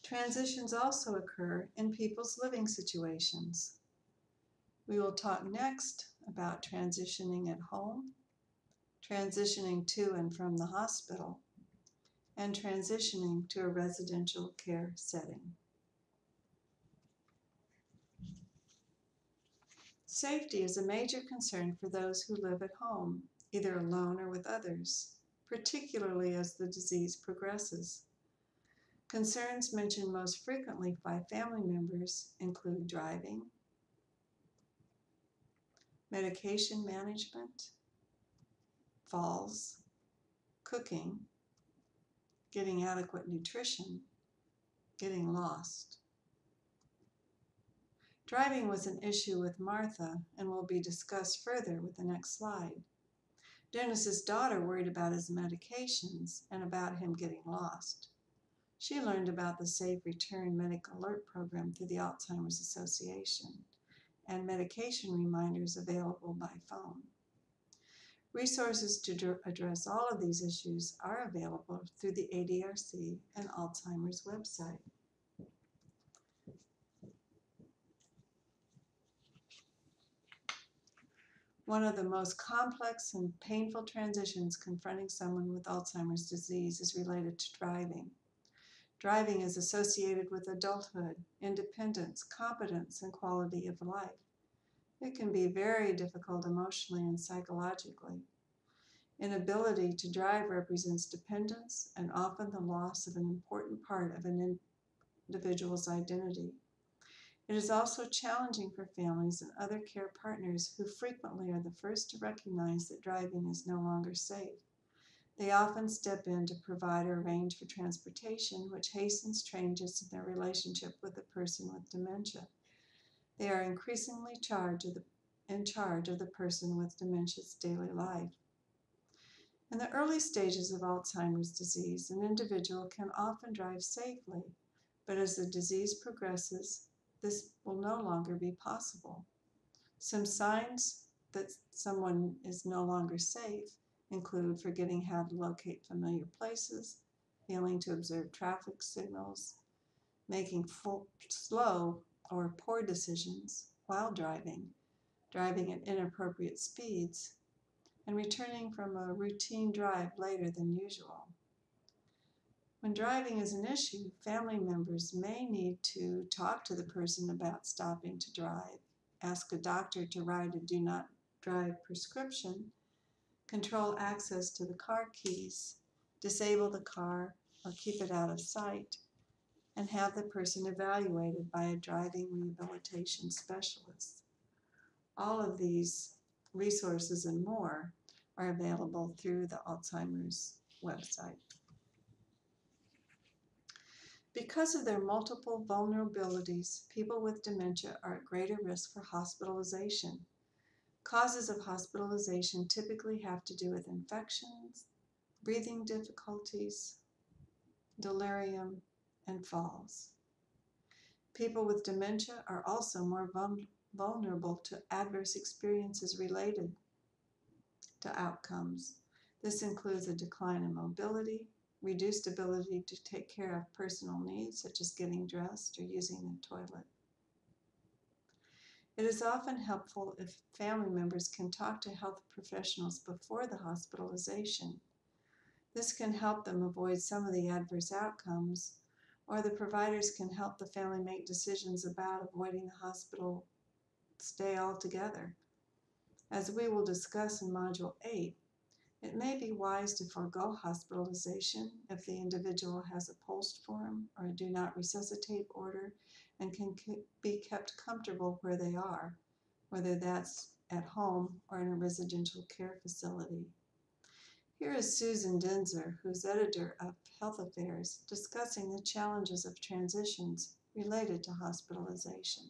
Transitions also occur in people's living situations. We will talk next about transitioning at home, transitioning to and from the hospital, and transitioning to a residential care setting. Safety is a major concern for those who live at home, either alone or with others, particularly as the disease progresses. Concerns mentioned most frequently by family members include driving, medication management, falls, cooking, getting adequate nutrition, getting lost. Driving was an issue with Martha and will be discussed further with the next slide. Dennis's daughter worried about his medications and about him getting lost. She learned about the Safe Return Medical Alert Program through the Alzheimer's Association and medication reminders available by phone. Resources to address all of these issues are available through the ADRC and Alzheimer's website. One of the most complex and painful transitions confronting someone with Alzheimer's disease is related to driving. Driving is associated with adulthood, independence, competence, and quality of life. It can be very difficult emotionally and psychologically. Inability to drive represents dependence and often the loss of an important part of an individual's identity. It is also challenging for families and other care partners who frequently are the first to recognize that driving is no longer safe. They often step in to provide or arrange for transportation, which hastens changes in their relationship with the person with dementia. They are increasingly in charge of the person with dementia's daily life. In the early stages of Alzheimer's disease, an individual can often drive safely, but as the disease progresses, this will no longer be possible. Some signs that someone is no longer safe include forgetting how to locate familiar places, failing to observe traffic signals, making slow or poor decisions while driving, driving at inappropriate speeds, and returning from a routine drive later than usual. When driving is an issue, family members may need to talk to the person about stopping to drive, ask a doctor to write a do not drive prescription, control access to the car keys, disable the car or keep it out of sight, and have the person evaluated by a driving rehabilitation specialist. All of these resources and more are available through the Alzheimer's website. Because of their multiple vulnerabilities, people with dementia are at greater risk for hospitalization. Causes of hospitalization typically have to do with infections, breathing difficulties, delirium, and falls. People with dementia are also more vulnerable to adverse experiences related to outcomes. This includes a decline in mobility, reduced ability to take care of personal needs such as getting dressed or using the toilet. It is often helpful if family members can talk to health professionals before the hospitalization. This can help them avoid some of the adverse outcomes, or the providers can help the family make decisions about avoiding the hospital stay altogether. As we will discuss in Module 8, it may be wise to forego hospitalization if the individual has a POLST form or a do not resuscitate order and can be kept comfortable where they are, whether that's at home or in a residential care facility. Here is Susan Denzer, who's editor of Health Affairs, discussing the challenges of transitions related to hospitalization.